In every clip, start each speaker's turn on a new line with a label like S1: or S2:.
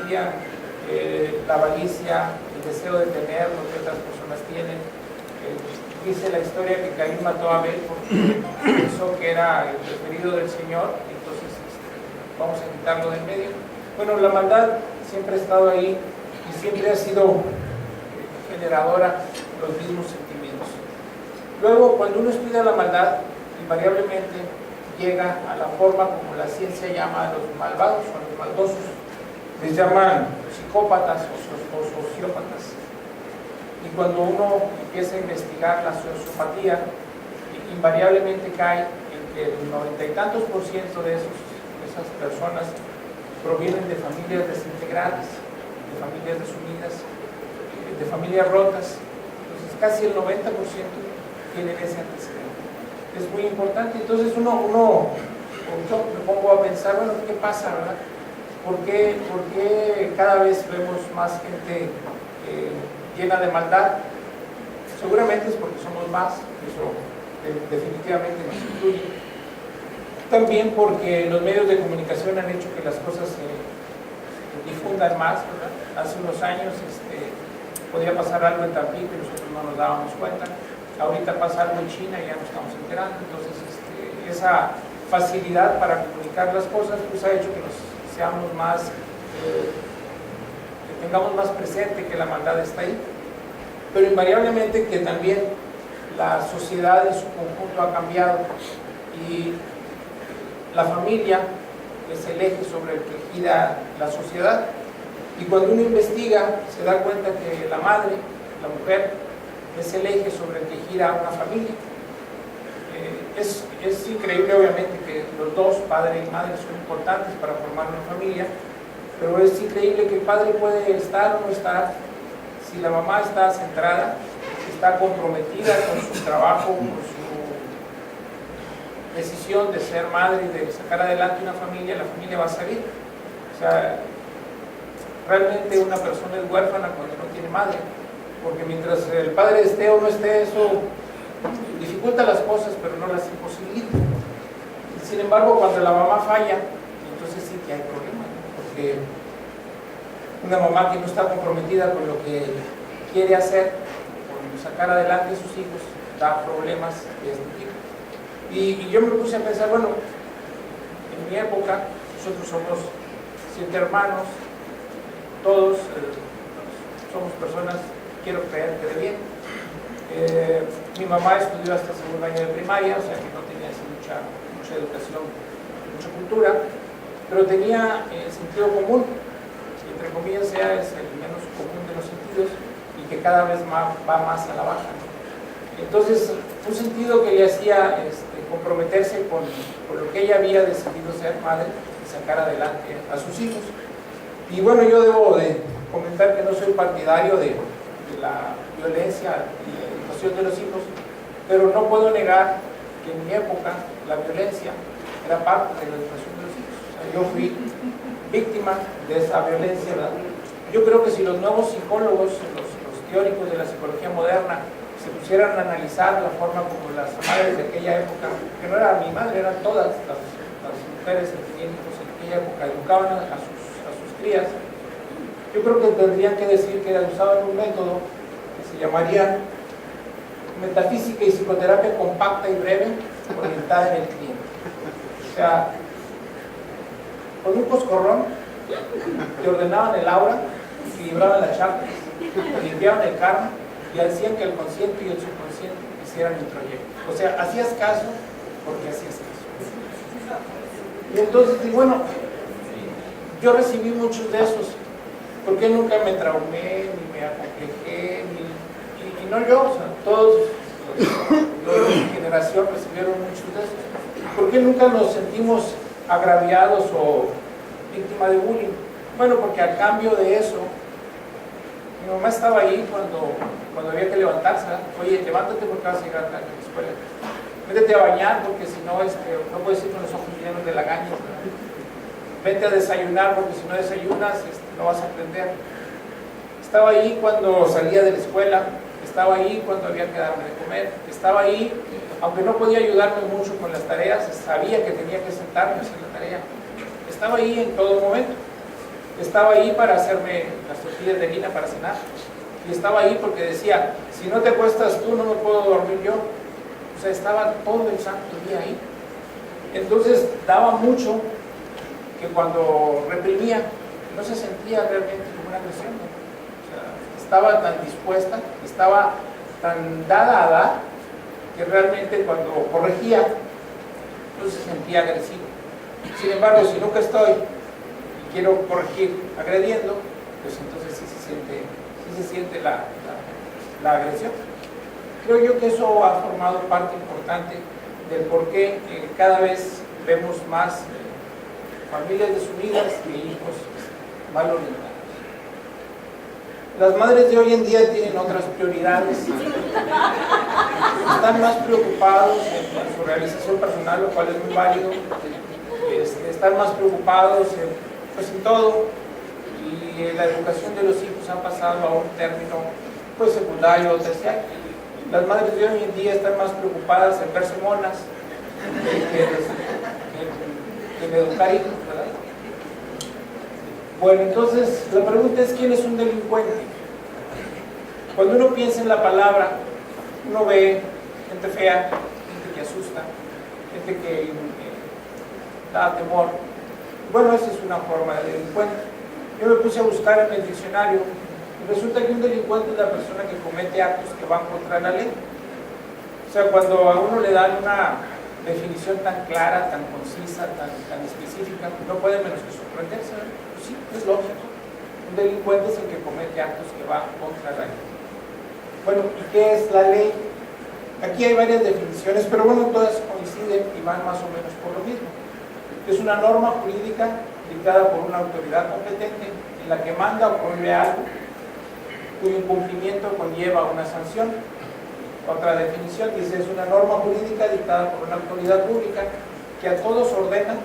S1: existían la avaricia, el deseo de tener lo que otras personas tienen. Dice la historia que Caín mató a Abel porque pensó que era el preferido del Señor, entonces vamos a quitarlo del medio. Bueno, la maldad siempre ha estado ahí y siempre ha sido generadora de los mismos sentimientos. Luego, cuando uno estudia la maldad, invariablemente llega a la forma como la ciencia llama a los malvados o a los maldosos. Les llaman psicópatas o sociópatas. Y cuando uno empieza a investigar la sociopatía, invariablemente cae en que el 90 y tantos % de esas personas provienen de familias desintegradas, de familias desunidas, de familias rotas. Entonces casi el 90% tienen ese antecedente. Es muy importante. Entonces yo me pongo a pensar, bueno, ¿qué pasa, verdad? ¿Por qué cada vez vemos más gente llena de maldad? Seguramente es porque somos más, eso definitivamente nos incluye. También porque los medios de comunicación han hecho que las cosas se difundan más, ¿verdad? Hace unos años podía pasar algo en Tampico y nosotros no nos dábamos cuenta. Ahorita pasa algo en China y ya nos estamos enterando. Entonces esa facilidad para comunicar las cosas pues ha hecho que nos seamos más, que tengamos más presente que la maldad está ahí. Pero invariablemente que también la sociedad en su conjunto ha cambiado y la familia es el eje sobre el que gira la sociedad. Y cuando uno investiga se da cuenta que la madre, la mujer, es el eje sobre el que gira una familia. Es increíble obviamente que los dos, padre y madre, son importantes para formar una familia, pero es increíble que el padre puede estar o no estar. Si la mamá está centrada, está comprometida con su trabajo, con su decisión de ser madre y de sacar adelante una familia, la familia va a salir. O sea, realmente una persona es huérfana cuando no tiene madre, porque mientras el padre esté o no esté, eso dificulta las cosas, pero no las imposibilita. Sin embargo, cuando la mamá falla, entonces sí que hay problema, porque una mamá que no está comprometida con lo que quiere hacer, con sacar adelante a sus hijos, da problemas de este tipo. Y yo me puse a pensar, bueno, en mi época, nosotros somos 7 hermanos, todos somos personas, quiero creer que de bien. Mi mamá estudió hasta el segundo año de primaria, o sea que no tenía así mucha educación, mucha cultura, pero tenía sentido común, y entre comillas es el menos común de los sentidos, y que cada vez va más a la baja. Entonces, un sentido que le hacía comprometerse con lo que ella había decidido ser madre y sacar adelante a sus hijos. Y bueno, yo debo de comentar que no soy partidario de la violencia y la educación de los hijos, pero no puedo negar que en mi época la violencia era parte de la educación de los hijos. O sea, yo fui víctima de esa violencia, ¿verdad? Yo creo que si los nuevos psicólogos, los teóricos de la psicología moderna, se pusieran a analizar la forma como las madres de aquella época, que no era mi madre, eran todas las mujeres que tenían hijos en aquella época, educaban a sus crías, yo creo que tendrían que decir que usaban un método que se llamaría metafísica y psicoterapia compacta y breve, orientada en el cliente. O sea, con un coscorrón te ordenaban el aura, equilibraban la chakra, limpiaban el karma y hacían que el consciente y el subconsciente hicieran el proyecto. O sea, hacías caso porque hacías caso. Y entonces, y bueno, yo recibí muchos de esos. ¿Por qué nunca me traumé, ni me acomplejé, y no yo? O sea, todos los de mi generación recibieron muchos de esos. ¿Por qué nunca nos sentimos agraviados o víctima de bullying? Bueno, porque a cambio de eso, mi mamá estaba ahí cuando había que levantarse. Oye, levántate porque vas a llegar a la escuela. Métete a bañar porque si no, no puedes ir con los ojos llenos de lagañas. Vete a desayunar porque si no desayunas no vas a aprender. Estaba ahí cuando salía de la escuela, estaba ahí cuando había que darme de comer, estaba ahí, aunque no podía ayudarme mucho con las tareas, sabía que tenía que sentarme a hacer la tarea. Estaba ahí en todo momento. estaba ahí para hacerme las tortillas de harina para cenar. Y estaba ahí porque decía, si no te acuestas tú, no me puedo dormir yo. O sea, estaba todo el santo día ahí. Entonces, daba mucho que cuando reprimía, no se sentía realmente como una agresión, ¿no? O sea, estaba tan dispuesta, estaba tan dada a dar, que realmente cuando corregía, no se sentía agresivo. Sin embargo, si nunca estoy y quiero corregir agrediendo, pues entonces sí se siente la agresión. Creo yo que eso ha formado parte importante del por qué cada vez vemos más familias desunidas y hijos mal orientados. Las madres de hoy en día tienen otras prioridades, están más preocupados en su realización personal, lo cual es muy válido, están más preocupados en todo, y la educación de los hijos ha pasado a un término pues secundario o terciario. Las madres de hoy en día están más preocupadas en verse monas que en educar hijos, ¿verdad? Bueno, entonces la pregunta es, ¿quién es un delincuente? Cuando uno piensa en la palabra, uno ve gente fea, gente que asusta, gente que da temor. Bueno, esa es una forma de delincuente. Yo me puse a buscar en el diccionario y resulta que un delincuente es la persona que comete actos que van contra la ley. O sea, cuando a uno le dan una definición tan clara, tan concisa, tan específica, no puede menos que sorprenderse, ¿no? Pues sí, es lógico. Un delincuente es el que comete actos que van contra la ley. Bueno, ¿y qué es la ley? Aquí hay varias definiciones, pero bueno, todas coinciden y van más o menos por lo mismo. Es una norma jurídica dictada por una autoridad competente en la que manda o prohíbe algo cuyo incumplimiento conlleva una sanción. Otra definición dice, es una norma jurídica dictada por una autoridad pública que a todos ordena,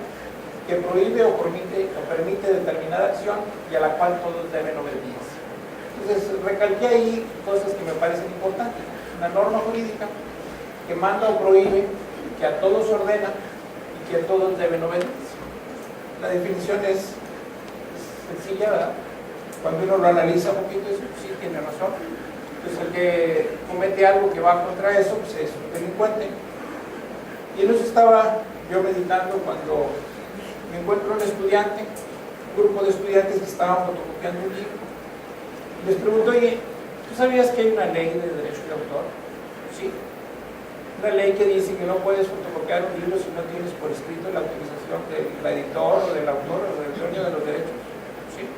S1: que prohíbe o permite determinada acción y a la cual todos deben obedecer. Entonces, recalqué ahí cosas que me parecen importantes. Una norma jurídica que manda o prohíbe, que a todos ordena y que a todos deben obedecer. La definición es sencilla, ¿verdad? Cuando uno lo analiza un poquito, dice, sí, tiene razón. Entonces, el que comete algo que va contra eso, pues es un delincuente. Y en eso estaba yo meditando cuando me encuentro un estudiante, un grupo de estudiantes que estaban fotocopiando un libro. Y les pregunto, oye, ¿tú sabías que hay una ley de derecho de autor? Sí. Una ley que dice que no puedes fotocopiar un libro si no tienes por escrito la autorización del editor o del autor o del dueño de los derechos. Sí.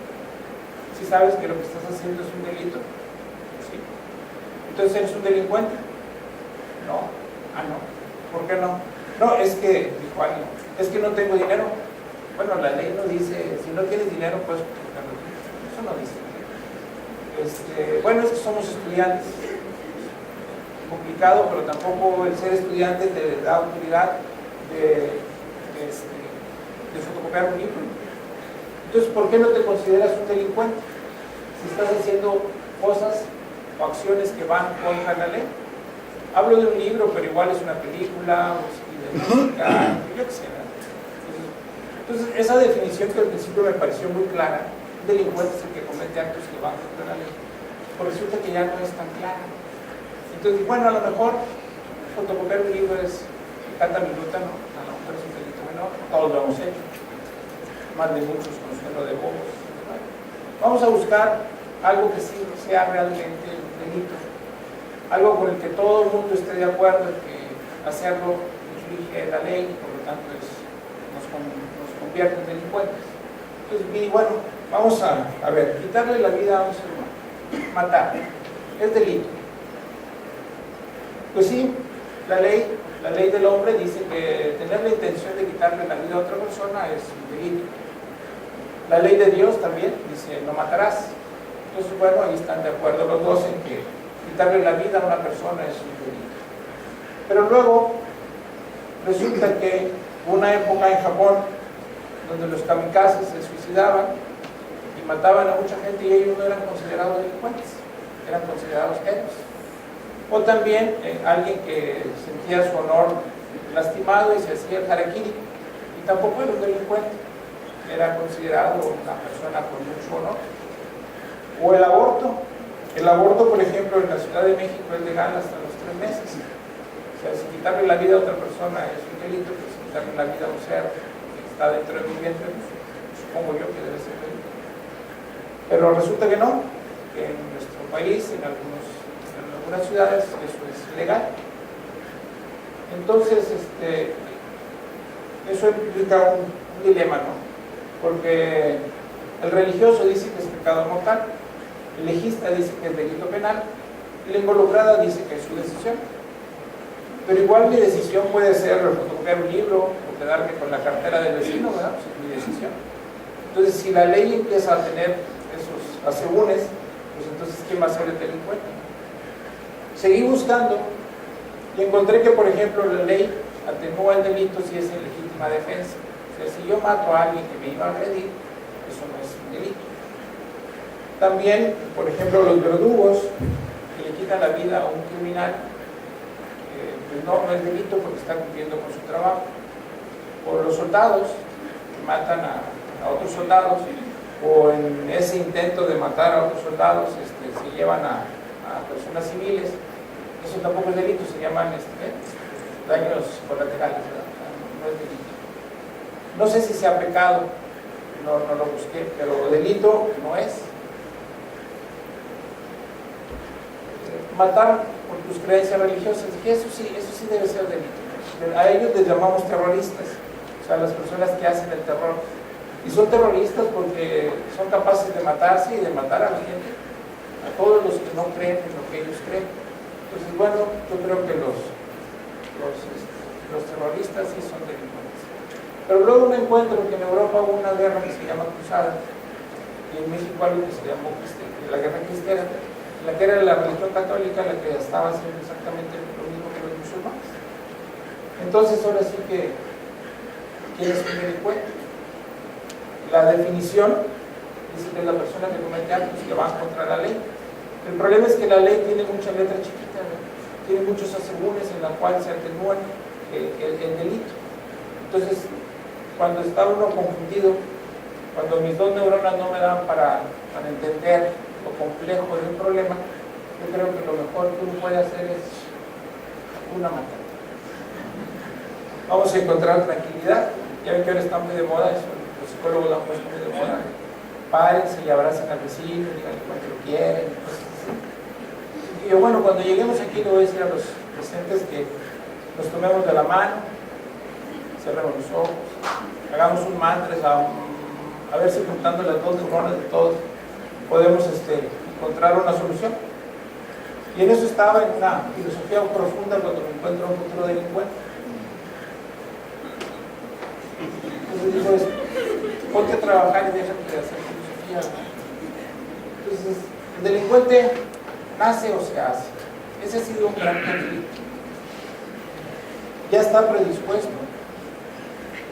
S1: ¿Sí sabes que lo que estás haciendo es un delito? Sí. Entonces, ¿eres un delincuente? No. Ah, no. ¿Por qué no? No, es que, dijo alguien, es que no tengo dinero. Bueno, la ley no dice, si no tienes dinero, puedes fotocopiarlo. Eso no dice. Bueno, es que somos estudiantes. Complicado, pero tampoco el ser estudiante te da autoridad de fotocopiar un libro. Entonces, ¿por qué no te consideras un delincuente? Si estás haciendo cosas o acciones que van contra la ley. Hablo de un libro, pero igual es una película, o de música, yo qué sé. Entonces, esa definición que al principio me pareció muy clara, un delincuente es el que comete actos que van contra la ley, pero resulta que ya no es tan clara. Entonces, bueno, a lo mejor fotocopiar un libro es canta minuta, ¿no? A lo mejor es un delito menor, todos lo hemos hecho, más de muchos conociendo de bobos. Vamos a buscar algo que sí sea realmente un delito, algo con el que todo el mundo esté de acuerdo en que hacerlo infringe la ley y por lo tanto nos convierte en delincuentes. Entonces, y bueno, vamos a ver, quitarle la vida a un ser humano, matar, es delito. Pues sí, la ley del hombre dice que tener la intención de quitarle la vida a otra persona es un delito. La ley de Dios también dice, no matarás. Entonces, bueno, ahí están de acuerdo los dos en que quitarle la vida a una persona es un delito. Pero luego, resulta que hubo una época en Japón donde los kamikazes se suicidaban y mataban a mucha gente y ellos no eran considerados delincuentes, eran considerados héroes. O también alguien que sentía su honor lastimado y se hacía el harakiri y tampoco era un delincuente. era considerado una persona con mucho honor. O el aborto. El aborto, por ejemplo, en la Ciudad de México es legal hasta los 3 meses. O sea, si quitarle la vida a otra persona es un delito, pues si quitarle la vida a un ser que está dentro de mi vientre, pues, supongo yo que debe ser delito. Pero resulta que no, que en nuestro país, en algunas ciudades, eso es legal. Entonces, eso implica un dilema, ¿no? Porque el religioso dice que es pecado mortal, el legista dice que es delito penal, y la involucrada dice que es su decisión. Pero igual mi decisión puede ser fotocopiar un libro o quedarme con la cartera del vecino, ¿verdad? Pues es mi decisión. Entonces, si la ley empieza a tener esos asegúnes, pues entonces, ¿quién va a ser el delincuente? Seguí buscando y encontré que, por ejemplo, la ley atenúa el delito si es en legítima defensa. O sea, si yo mato a alguien que me iba a agredir, eso no es un delito. También, por ejemplo, los verdugos que le quitan la vida a un criminal, pues no es delito porque está cumpliendo con su trabajo. O los soldados que matan a otros soldados, o en ese intento de matar a otros soldados se llevan a personas civiles, eso tampoco es delito, se llaman daños colaterales, ¿verdad? No es delito. No sé si sea pecado, no lo busqué, pero delito no es. Matar por tus creencias religiosas, dije, eso sí debe ser delito. A ellos les llamamos terroristas, o sea, las personas que hacen el terror. Y son terroristas porque son capaces de matarse y de matar a la gente, a todos los que no creen en lo que ellos creen. Entonces, bueno, yo creo que los terroristas sí son delincuentes. Pero luego me encuentro que en Europa hubo una guerra que se llama Cruzada, y en México algo que se llamó la guerra cristiana, la que era la religión católica la que estaba haciendo exactamente lo mismo que los musulmanes. Entonces, ahora sí que, ¿quién es un delincuente? La definición dice que es la persona que comete actos que van contra la ley. El problema es que la ley tiene mucha letra chiquita, ¿no? Tiene muchos asegúnes en la cual se atenúan el delito. Entonces, cuando está uno confundido, cuando mis dos neuronas no me dan para entender lo complejo de un problema, yo creo que lo mejor que uno puede hacer es una matar. Vamos a encontrar tranquilidad. Ya ven que ahora está muy de moda eso. Los psicólogos lo han puesto muy de moda. Párense y abracen al vecino, díganle cuánto lo quieren, cosas así. Y yo, bueno, cuando lleguemos aquí le voy a decir a los presentes que nos tomemos de la mano, cerremos los ojos, hagamos un mantra, a ver si juntando las dos neuronas de todos podemos encontrar una solución. Y en eso estaba, en una filosofía profunda, cuando me encuentro a un futuro delincuente. Entonces digo, ponte a trabajar y déjate de hacer filosofía. Entonces, el delincuente nace o se hace. Ese ha sido un gran conflicto. Ya está predispuesto,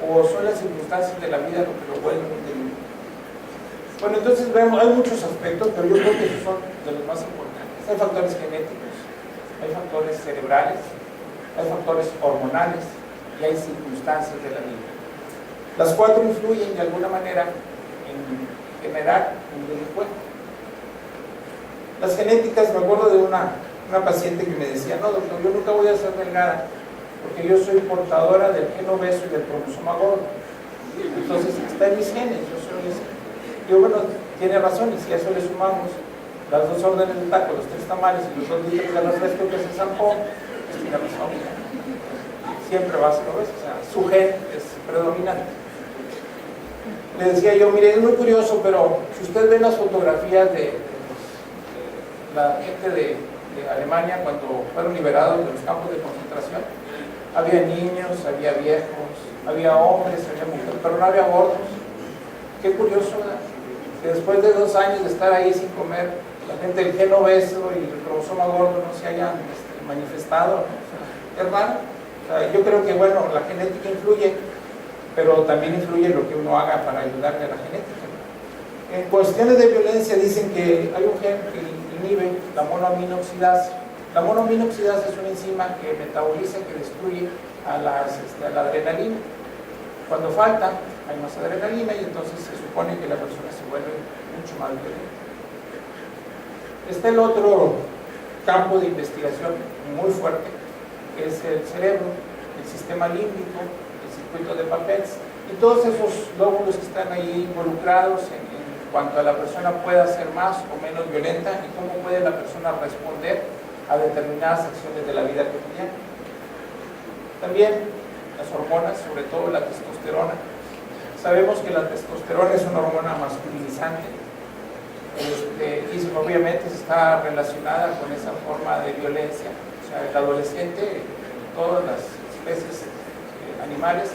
S1: o son las circunstancias de la vida lo que lo vuelven un delincuente. Bueno, entonces vemos, hay muchos aspectos, pero yo creo que esos son de los más importantes. Hay factores genéticos, hay factores cerebrales, hay factores hormonales y hay circunstancias de la vida. Las cuatro influyen de alguna manera en generar un delincuente. Las genéticas, me acuerdo de una paciente que me decía, no doctor, yo nunca voy a ser delgada porque yo soy portadora del gen obeso y del cromosoma gordo. Entonces está en mis genes, yo soy ese. Yo, bueno, tiene razón, y si a eso le sumamos las 2 órdenes de taco, los 3 tamales y los 2 litros de refresco que se zampó, pues tiene razón. Siempre va a ser obeso, o sea, su gen es predominante. Le decía yo, mire, es muy curioso, pero si usted ve las fotografías de la gente de Alemania cuando fueron liberados de los campos de concentración, había niños, había viejos, había hombres, había mujeres, pero no había gordos. Qué curioso, ¿verdad? Que después de 2 años de estar ahí sin comer, la gente del gen obeso y el cromosoma gordo no se hayan manifestado, ¿no? O sea, es raro. O sea, yo creo que, bueno, la genética influye, pero también influye lo que uno haga para ayudarle a la genética. En cuestiones de violencia dicen que hay un gen que inhibe la monoaminoxidasa. La monoaminoxidasa es una enzima que metaboliza, que destruye a la adrenalina. Cuando falta, hay más adrenalina y entonces se supone que la persona se vuelve mucho más violenta. Está el otro campo de investigación muy fuerte, que es el cerebro, el sistema límbico, el circuito de Papez y todos esos lóbulos que están ahí involucrados en cuanto a la persona pueda ser más o menos violenta y cómo puede la persona responder a determinadas acciones de la vida cotidiana. También las hormonas, sobre todo la testosterona. Sabemos que la testosterona es una hormona masculinizante y obviamente está relacionada con esa forma de violencia. O sea, el adolescente, todas las especies animales,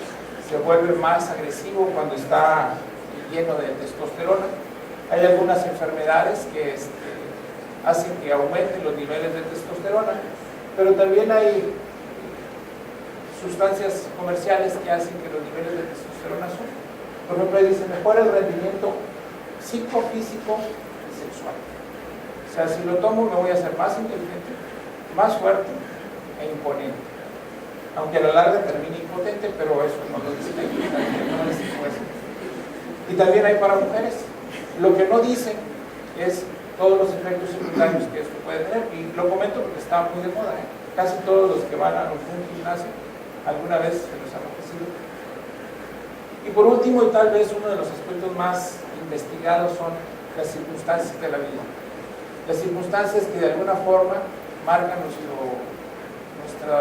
S1: se vuelve más agresivo cuando está lleno de testosterona. Hay algunas enfermedades que hacen que aumenten los niveles de testosterona, pero también hay sustancias comerciales que hacen que los niveles de testosterona suban. Por ejemplo, ahí dice, mejora el rendimiento psicofísico y sexual. O sea, si lo tomo me voy a hacer más inteligente, más fuerte e imponente. Aunque a la larga termine impotente, pero eso no lo dice ahí, no les dijo eso. Y también hay para mujeres. Lo que no dicen es todos los efectos secundarios que esto puede tener, y lo comento porque está muy de moda, Casi todos los que van a un gimnasio alguna vez se los han ofrecido. Y por último, y tal vez uno de los aspectos más investigados, son las circunstancias de la vida. Las circunstancias que de alguna forma marcan nuestro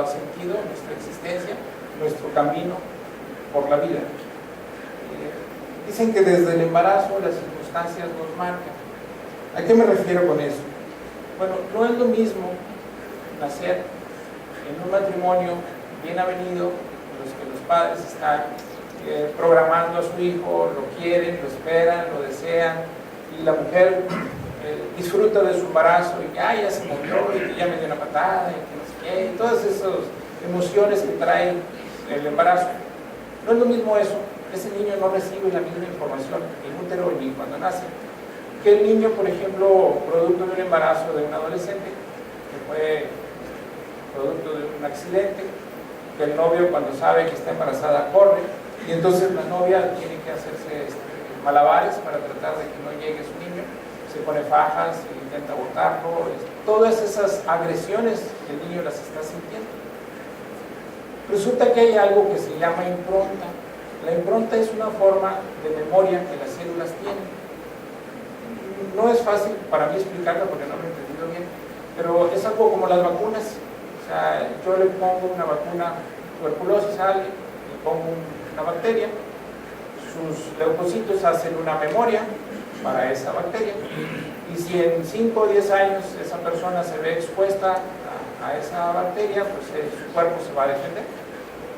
S1: sentido, nuestra existencia, nuestro camino por la vida. Dicen que desde el embarazo las circunstancias nos marcan. ¿A qué me refiero con eso? Bueno, no es lo mismo nacer en un matrimonio bien avenido, en los que los padres están programando a su hijo, lo quieren, lo esperan, lo desean, y la mujer disfruta de su embarazo y que ya se movió y que ya me dio una patada y que no sé qué, y todas esas emociones que trae el embarazo. No es lo mismo eso. Ese niño no recibe la misma información en útero ni cuando nace que el niño, por ejemplo, producto de un embarazo de un adolescente que fue producto de un accidente, que el novio cuando sabe que está embarazada corre y entonces la novia tiene que hacerse malabares para tratar de que no llegue su niño, se pone fajas, intenta botarlo, todas esas agresiones el niño las está sintiendo. Resulta que hay algo que se llama impronta. La impronta es una forma de memoria que las células tienen. No es fácil para mí explicarlo porque no lo he entendido bien, pero es algo como las vacunas. O sea, yo le pongo una vacuna tuberculosis a alguien, le pongo una bacteria, sus leucocitos hacen una memoria para esa bacteria, y si en 5 o 10 años esa persona se ve expuesta a esa bacteria, pues su cuerpo se va a defender.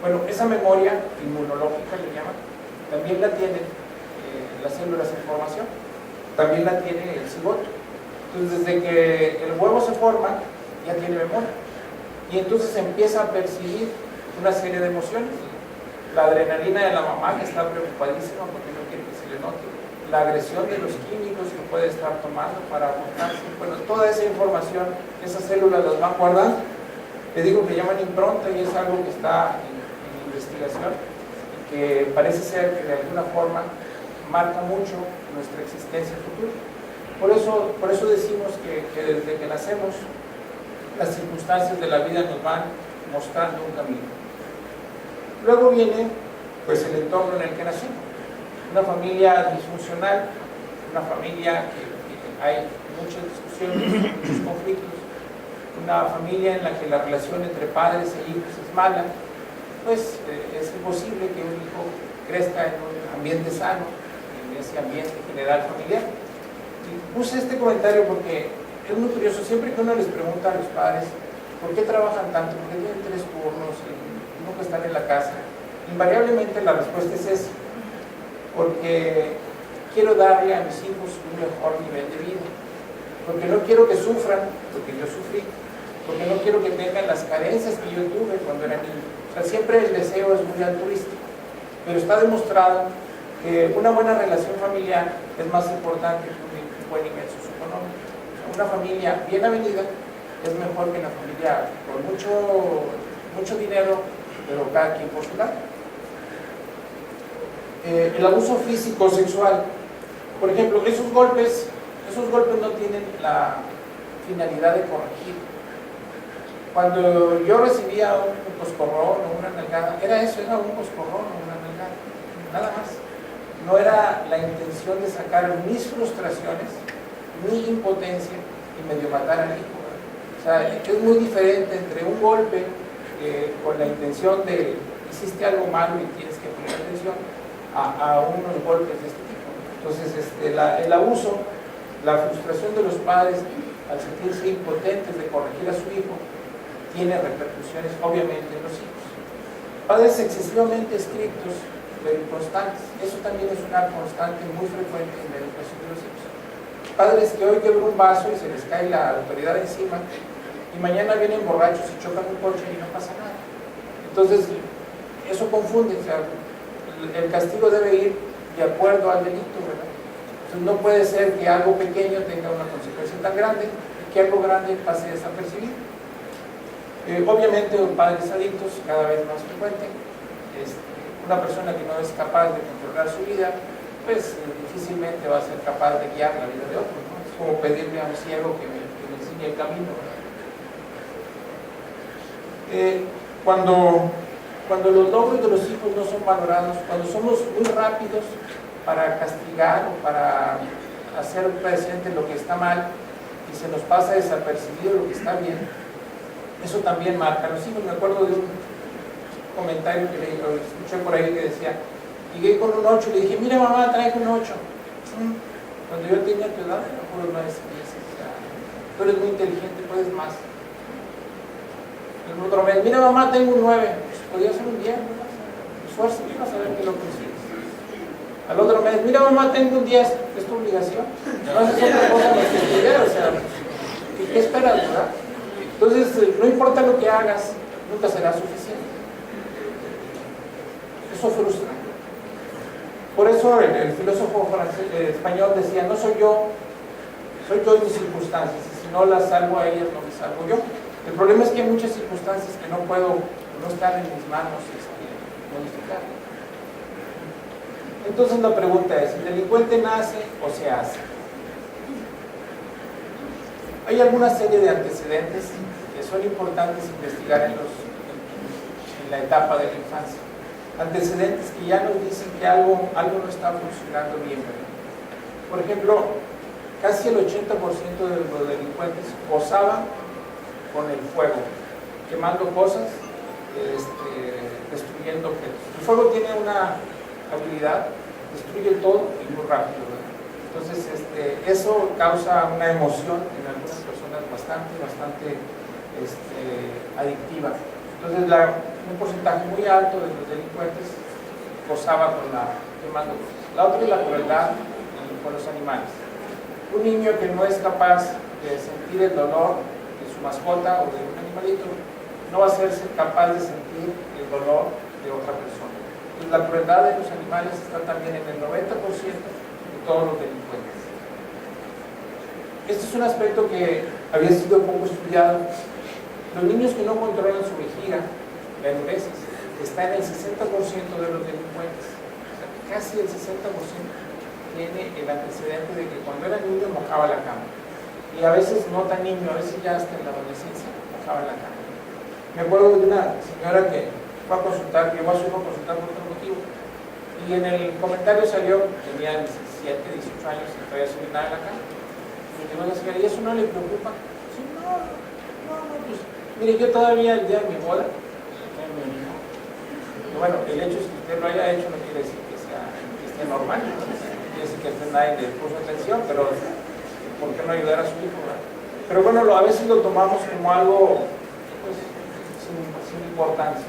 S1: Bueno, esa memoria inmunológica, le llaman, también la tienen las células en formación, también la tiene el cigoto. Entonces, desde que el huevo se forma, ya tiene memoria. Y entonces empieza a percibir una serie de emociones. La adrenalina de la mamá, que está preocupadísima porque no quiere que se le note. La agresión de los químicos que puede estar tomando para abortarse. Bueno, toda esa información, esas células las van guardando. Le digo que llaman impronta y es algo que está en investigación, que parece ser que de alguna forma marca mucho nuestra existencia futura. Por eso decimos que desde que nacemos, las circunstancias de la vida nos van mostrando un camino. Luego viene pues el entorno en el que nacimos. Una familia disfuncional, una familia que hay muchas discusiones, muchos conflictos, una familia en la que la relación entre padres e hijos es mala, pues es imposible que un hijo crezca en un ambiente sano, en ese ambiente general familiar. Y puse este comentario porque es muy curioso. Siempre que uno les pregunta a los padres por qué trabajan tanto, por qué tienen 3 turnos y nunca están en la casa, invariablemente la respuesta es esa: porque quiero darle a mis hijos un mejor nivel de vida, porque no quiero que sufran lo que yo sufrí, porque no quiero que tengan las carencias que yo tuve cuando era niño. O sea, siempre el deseo es muy altruístico, pero está demostrado que una buena relación familiar es más importante que un buen ingreso socioeconómico. O sea, una familia bien avenida es mejor que una familia con mucho dinero, pero cada quien por su lado. El abuso físico sexual. Por ejemplo, esos golpes no tienen la finalidad de corregir. Cuando yo recibía un coscorrón o una nalgada, era eso, era un coscorrón o una nalgada, nada más. No era la intención de sacar mis frustraciones, mi impotencia y medio matar al hijo. O sea, es muy diferente entre un golpe con la intención de hiciste algo malo y tienes que poner atención a unos golpes de este tipo. Entonces, el abuso, la frustración de los padres al sentirse impotentes de corregir a su hijo, tiene repercusiones obviamente en los hijos. Padres excesivamente estrictos pero inconstantes, eso también es una constante muy frecuente en la educación de los hijos. Padres que hoy quebran un vaso y se les cae la autoridad encima y mañana vienen borrachos y chocan un coche y no pasa nada. Entonces, eso confunde, o sea, el castigo debe ir de acuerdo al delito, ¿verdad? Entonces, no puede ser que algo pequeño tenga una consecuencia tan grande y que algo grande pase desapercibido. Obviamente, padres adictos, cada vez más frecuente. Una persona que no es capaz de controlar su vida, pues difícilmente va a ser capaz de guiar la vida de otro, ¿no? Es como pedirle a un ciego que me enseñe el camino, ¿verdad? Cuando los logros de los hijos no son valorados, cuando somos muy rápidos para castigar o para hacer presente lo que está mal y se nos pasa desapercibido lo que está bien, eso también marca a los hijos. Me acuerdo de un comentario que escuché por ahí que decía, llegué con un 8 y le dije, mira mamá, traigo un 8. Cuando yo tenía tu edad, me acuerdo una vez que me dice, tú eres muy inteligente, puedes más. El otro mes, mira mamá, tengo un 9. Pues podía ser un 10, ¿no? Esfuerzo, vas a ver que lo consigues. Al otro mes, mira mamá, tengo un 10. Es tu obligación. No haces otra cosa más que estudiar, o sea, ¿qué esperas, verdad? Entonces, no importa lo que hagas, nunca será suficiente. Eso frustra. Por eso el filósofo español decía, no soy yo, soy yo y mis circunstancias, y si no las salvo a ellas, no me salvo yo. El problema es que hay muchas circunstancias que no están en mis manos modificar. Entonces la pregunta es, ¿el delincuente nace o se hace? Hay alguna serie de antecedentes que son importantes investigar en la etapa de la infancia. Antecedentes que ya nos dicen que algo no está funcionando bien, ¿verdad? Por ejemplo, casi el 80% de los delincuentes gozaban con el fuego, quemando cosas, destruyendo objetos. El fuego tiene una habilidad, destruye todo y muy rápido, ¿verdad? Entonces, eso causa una emoción en algunas personas bastante adictiva. Entonces, un porcentaje muy alto de los delincuentes gozaba quemando cosas. La otra es la crueldad con los animales. Un niño que no es capaz de sentir el dolor de su mascota o de un animalito, no va a ser capaz de sentir el dolor de otra persona. Entonces, la crueldad de los animales está también en el 90% de todos los delincuentes. Este es un aspecto que había sido poco estudiado. Los niños que no controlan su vejiga, la enuresis, está en el 60% de los delincuentes. O sea, casi el 60% tiene el antecedente de que cuando era niño mojaba la cama. Y a veces no tan niño, a veces ya hasta en la adolescencia mojaba la cama. Me acuerdo de una señora que fue a consultar, llevó a su hijo a consultar por otro motivo, y en el comentario salió, tenía 17, 18 años y todavía se orinaba en la cama. Y le digo a la señora, ¿y eso no le preocupa? Sí, no, pues mire, yo todavía el día de mi boda, y bueno, el hecho es que usted lo haya hecho no quiere decir que esté normal, no quiere decir que a usted nadie le puso atención, pero ¿por qué no ayudar a su hijo? ¿Verdad? Pero bueno, a veces lo tomamos como algo pues, sin importancia.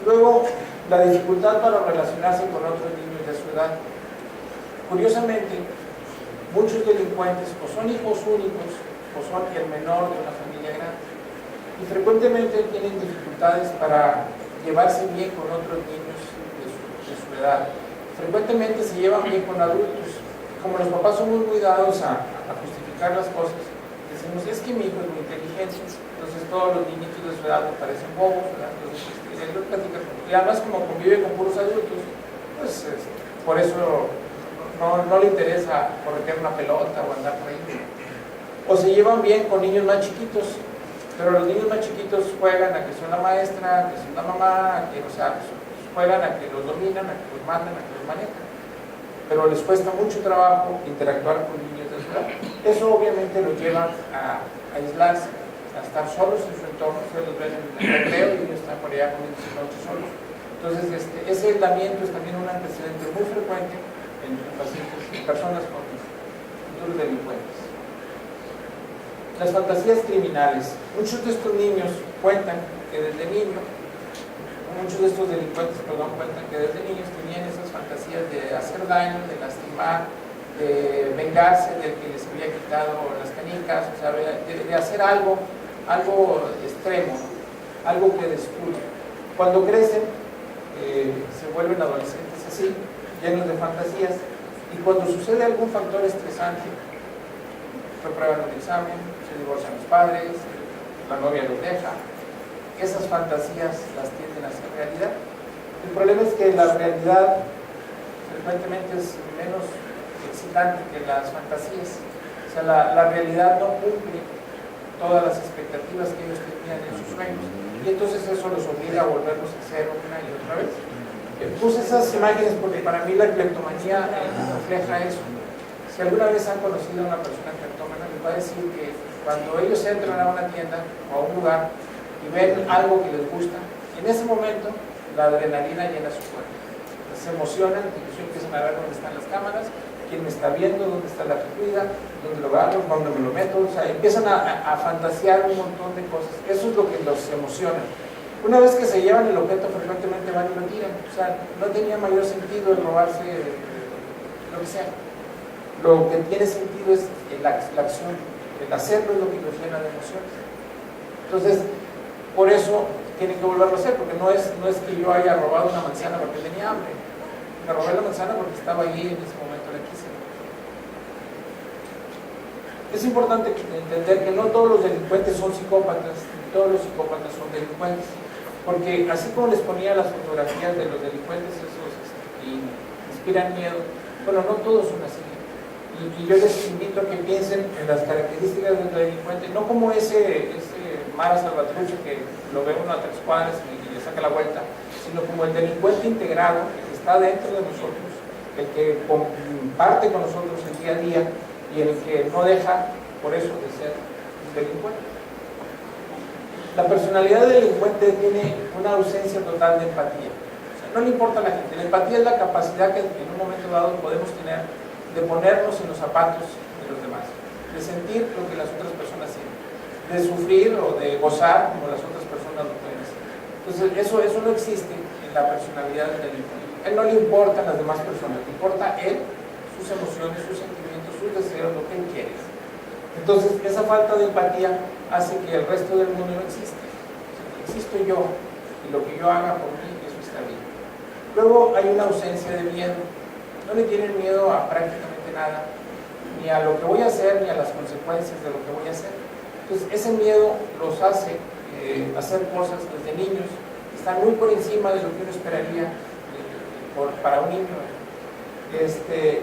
S1: Luego, la dificultad para relacionarse con otros niños de su edad. Curiosamente, muchos delincuentes o son hijos únicos o son el menor de una familia grande y frecuentemente tienen dificultades para llevarse bien con otros niños de su edad. Frecuentemente se llevan bien con adultos. Como los papás son muy dados a justificar las cosas, decimos, es que mi hijo es muy inteligente, entonces todos los niñitos de su edad me parecen bobos, ¿verdad? Entonces, y además como convive con puros adultos, pues por eso no le interesa correr una pelota o andar por ahí. O se llevan bien con niños más chiquitos, pero los niños más chiquitos juegan a que son la maestra, a que son la mamá, a que, o sea, juegan a que los dominan, a que los mandan, a que los manejan. Pero les cuesta mucho trabajo interactuar con niños de su edad. Eso obviamente los lleva a aislarse, a estar solos en su entorno. Ustedes los ven en el recreo y ellos están por allá comiendo su noche solos. Entonces, ese aislamiento es también un antecedente muy frecuente en pacientes, en personas con futuros delincuentes. Las fantasías criminales. Muchos de estos niños cuentan que desde niño, muchos de estos delincuentes, cuentan que desde niños tenían esas fantasías de hacer daño, de lastimar, de vengarse del que les había quitado las canicas, o sea, de hacer algo extremo, algo que destruye. Cuando crecen, se vuelven adolescentes así, llenos de fantasías, y cuando sucede algún factor estresante, reprueban un examen, se divorcian los padres, la novia los deja, esas fantasías las tienden a ser realidad. El problema es que la realidad frecuentemente es menos excitante que las fantasías. O sea, la realidad no cumple todas las expectativas que ellos tenían en sus sueños, y entonces eso los obliga a volverlos a hacer una y otra vez. Puse esas imágenes porque para mí la cleptomanía refleja eso. Si alguna vez han conocido a una persona cleptómana, les va a decir que cuando ellos entran a una tienda o a un lugar y ven algo que les gusta, en ese momento la adrenalina llena su cuerpo. Se emocionan, incluso empiezan a ver dónde están las cámaras, quién me está viendo, dónde está la que cuida, dónde lo agarro, dónde me lo meto, o sea, empiezan a fantasear un montón de cosas. Eso es lo que los emociona. Una vez que se llevan el objeto, frecuentemente van y lo tiran. O sea, no tenía mayor sentido el robarse lo que sea. Lo que tiene sentido es la acción, el hacerlo es lo que los llena de emociones. Entonces, por eso tienen que volverlo a hacer, porque no es que yo haya robado una manzana porque tenía hambre. Me robé la manzana porque estaba ahí en ese momento, la quise. Es importante entender que no todos los delincuentes son psicópatas, ni todos los psicópatas son delincuentes, porque así como les ponía las fotografías de los delincuentes esos y inspiran miedo, bueno, no todos son así. Y yo les invito a que piensen en las características del delincuente, no como ese Mara Salvatrucha que lo ve uno a 3 cuadras y le saca la vuelta, sino como el delincuente integrado, el que está dentro de nosotros, el que comparte con nosotros el día a día y el que no deja por eso de ser un delincuente. La personalidad del delincuente tiene una ausencia total de empatía. O sea, no le importa a la gente. La empatía es la capacidad que en un momento dado podemos tener de ponernos en los zapatos de los demás, de sentir lo que las otras personas sienten, de sufrir o de gozar como las otras personas lo pueden hacer. Entonces, eso no existe en la personalidad del delincuente. A él no le importan las demás personas, le importa él, sus emociones, sus sentimientos, sus deseos, lo que él quiere. Entonces, esa falta de empatía hace que el resto del mundo no exista. Existo yo, y lo que yo haga por mí, eso está bien. Luego hay una ausencia de miedo. No le tienen miedo a prácticamente nada, ni a lo que voy a hacer, ni a las consecuencias de lo que voy a hacer. Entonces, ese miedo los hace hacer cosas desde niños que están muy por encima de lo que uno esperaría para un niño.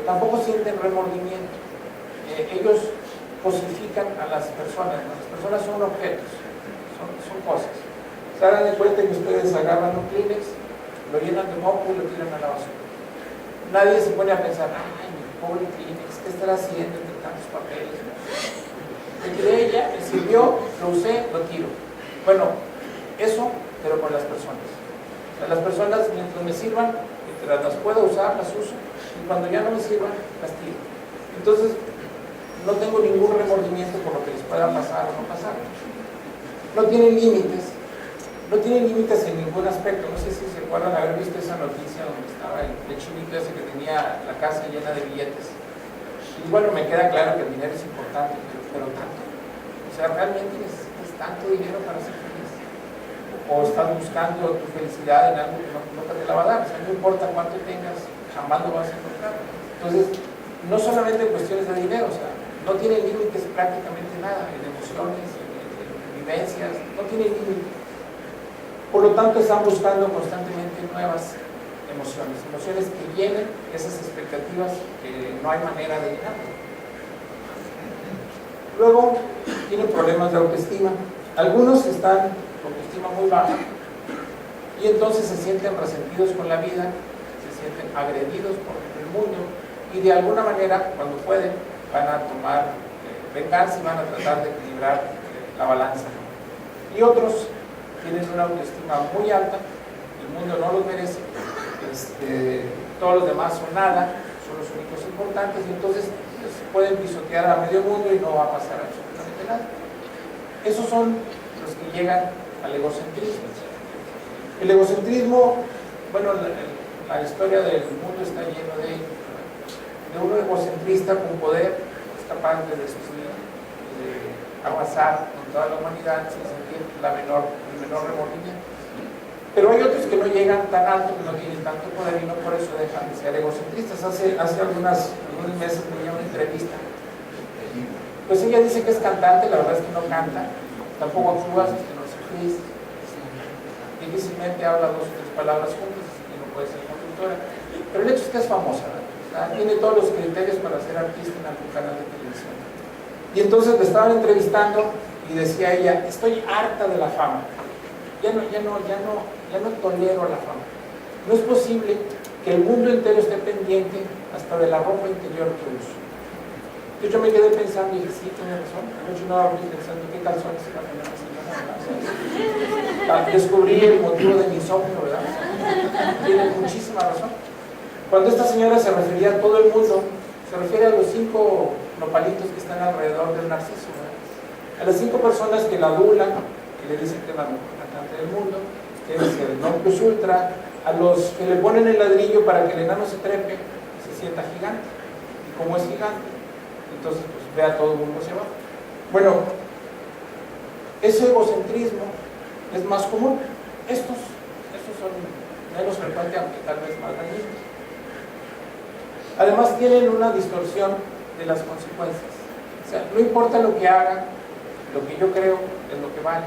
S1: Tampoco sienten remordimiento. Ellos cosifican a las personas. Las personas son objetos, son cosas. Se hagan de cuenta que ustedes agarran un Kleenex, lo llenan de moco y lo tiran a la basura. Nadie se pone a pensar, ay, mi pobre Kleenex, ¿qué estará haciendo entre tantos papeles? Me quedé ella, me sirvió, lo usé, lo tiro. Bueno, eso, pero con las personas. O sea, las personas, mientras me sirvan, mientras las pueda usar, las uso, y cuando ya no me sirvan, las tiro. Entonces, no tengo ningún remordimiento por lo que les pueda pasar o no pasar. No tienen límites. No tienen límites en ningún aspecto. No sé si se acuerdan haber visto esa noticia donde estaba el chinito ese que tenía la casa llena de billetes. Y bueno, me queda claro que el dinero es importante, pero tanto. O sea, ¿realmente necesitas tanto dinero para ser feliz? O estás buscando tu felicidad en algo que no te la va a dar. O sea, no importa cuánto tengas, jamás lo vas a encontrar. Entonces, no solamente en cuestiones de dinero, o sea, no tienen límites prácticamente nada, en emociones, en vivencias, no tienen límites. Por lo tanto, están buscando constantemente nuevas emociones que llenen esas expectativas que no hay manera de llenar. Luego tienen problemas de autoestima. Algunos están con autoestima muy baja y entonces se sienten resentidos con la vida, se sienten agredidos por el mundo y de alguna manera, cuando pueden, van a tomar venganza y van a tratar de equilibrar la balanza. Y otros tienen una autoestima muy alta, el mundo no los merece, todos los demás son nada, son los únicos importantes y entonces pues, pueden pisotear a medio mundo y no va a pasar absolutamente nada. Esos son los que llegan al egocentrismo. El egocentrismo, bueno, la historia del mundo está lleno de un egocentrista con poder, es capaz de destruir, de arrasar con toda la humanidad sin sentir el menor remordimiento. Pero hay otros que no llegan tan alto, que no tienen tanto poder y no por eso dejan de ser egocentristas. Hace algunos meses me dio una entrevista. Pues ella dice que es cantante, la verdad es que no canta, tampoco actúa, es que no es actriz, difícilmente habla 2 o 3 palabras juntas, así que no puede ser conductora. Pero el hecho es que es famosa, ¿verdad? Tiene todos los criterios para ser artista en algún canal de televisión. Y entonces le estaban entrevistando y decía ella, estoy harta de la fama. Ya no tolero la fama. No es posible que el mundo entero esté pendiente hasta de la ropa interior que uso. Entonces yo me quedé pensando y dije, sí, tiene razón. Anoche no dormí pensando qué calzones iba a tener así. Descubrí el motivo de mi insomnio, ¿verdad? Tiene muchísima razón. Cuando esta señora se refería a todo el mundo, se refiere a los 5 nopalitos que están alrededor del narciso, ¿verdad? A las 5 personas que la adulan, que le dicen que es la mejor cantante del mundo, que es el non plus ultra, a los que le ponen el ladrillo para que el enano se trepe y se sienta gigante. Y como es gigante, entonces pues ve a todo el mundo hacia abajo. Bueno, ese egocentrismo es más común. Estos son menos frecuentes, aunque tal vez más dañinos. Además tienen una distorsión de las consecuencias. O sea, no importa lo que haga, lo que yo creo es lo que vale.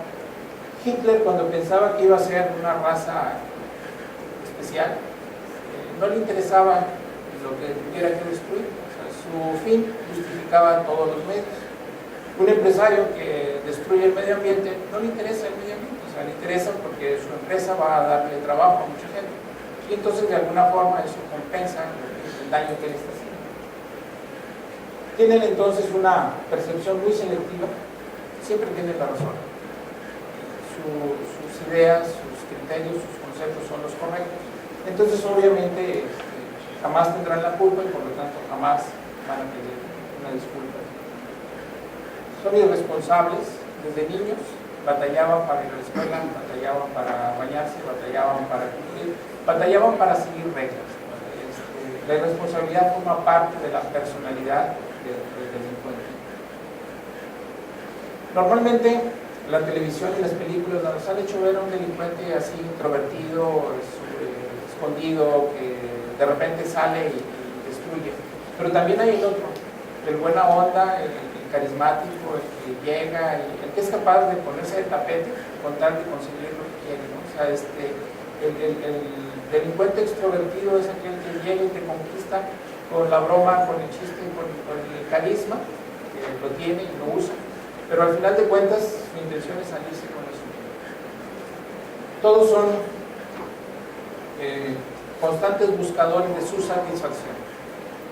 S1: Hitler, cuando pensaba que iba a ser una raza especial, no le interesaba lo que tuviera que destruir. O sea, su fin justificaba todos los medios. Un empresario que destruye el medio ambiente, no le interesa el medio ambiente, o sea, le interesa porque su empresa va a darle trabajo a mucha gente. Y entonces, de alguna forma, eso compensa el daño que le está haciendo. Tienen entonces una percepción muy selectiva, siempre tienen la razón. Sus ideas, sus criterios, sus conceptos son los correctos. Entonces, obviamente, jamás tendrán la culpa y por lo tanto jamás van a pedir una disculpa. Son irresponsables. Desde niños batallaban para ir a la escuela, batallaban para bañarse, batallaban para cumplir, batallaban para seguir reglas. La irresponsabilidad forma parte de la personalidad del delincuente. Normalmente la televisión y las películas nos han hecho ver a un delincuente así introvertido, escondido, que de repente sale y destruye. Pero también hay el otro, el buena onda, el carismático, el que llega, el que es capaz de ponerse de tapete con tal de conseguir lo que quiere, ¿no? O sea, el delincuente extrovertido es aquel que llega y te conquista con la broma, con el chiste, con el carisma, que lo tiene y lo usa. Pero al final de cuentas, su intención es salirse con eso. Todos son constantes buscadores de su satisfacción.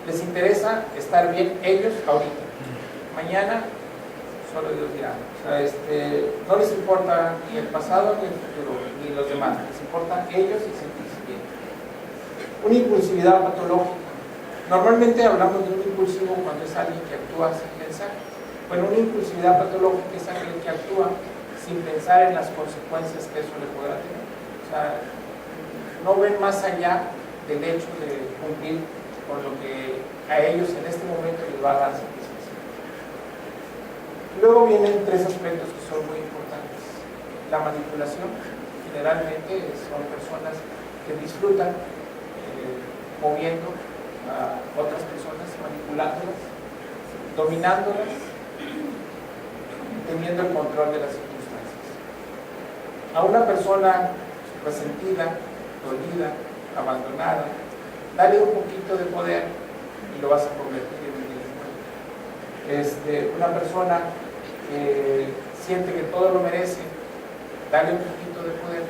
S1: Les interesa estar bien ellos ahorita. Mañana, solo Dios dirá. O sea, no les importa ni el pasado ni el futuro, ni los demás. Les importa ellos y sentirse bien. Una impulsividad patológica. Normalmente hablamos de un impulsivo cuando es alguien que actúa sin pensar. Bueno, una impulsividad patológica es aquel que actúa sin pensar en las consecuencias que eso le podrá tener. O sea, no ven más allá del hecho de cumplir con lo que a ellos en este momento les va a dar satisfacción. Luego vienen 3 aspectos que son muy importantes. La manipulación, generalmente son personas que disfrutan moviendo a otras personas, manipulándolas, dominándolas, teniendo el control de las circunstancias. A una persona resentida, dolida, abandonada, dale un poquito de poder y lo vas a convertir en un delincuente. Una persona que siente que todo lo merece, dale un poquito de poder,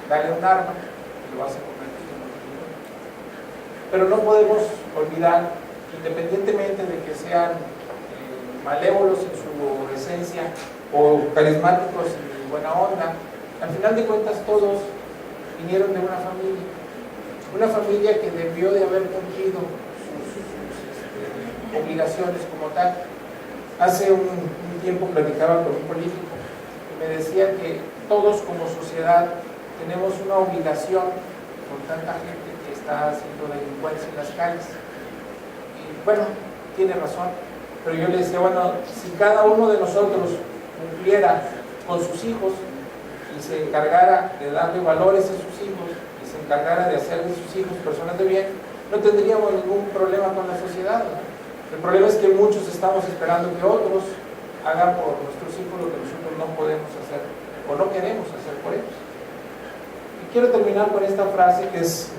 S1: dale un arma y lo vas a convertir en un delincuente. Pero no podemos olvidar, independientemente de que sean malévolos en su esencia o carismáticos y buena onda, al final de cuentas todos vinieron de una familia que debió de haber cumplido sus obligaciones como tal. Hace un tiempo platicaba con un político y me decía que todos como sociedad tenemos una obligación con tanta gente que está haciendo delincuencia en las calles. Y bueno, tiene razón, pero yo le decía, bueno, si cada uno de nosotros cumpliera con sus hijos y se encargara de darle valores a sus hijos y se encargara de hacer de sus hijos personas de bien, no tendríamos ningún problema con la sociedad, ¿no? El problema es que muchos estamos esperando que otros hagan por nuestros hijos lo que nosotros no podemos hacer o no queremos hacer por ellos. Y quiero terminar con esta frase que es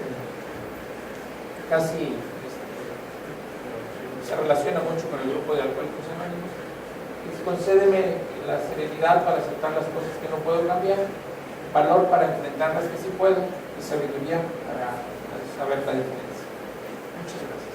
S1: casi se relaciona mucho con el grupo de Alcohólicos Anónimos. Concédeme la serenidad para aceptar las cosas que no puedo cambiar, valor para enfrentar las que sí puedo y sabiduría para saber la diferencia. Muchas gracias.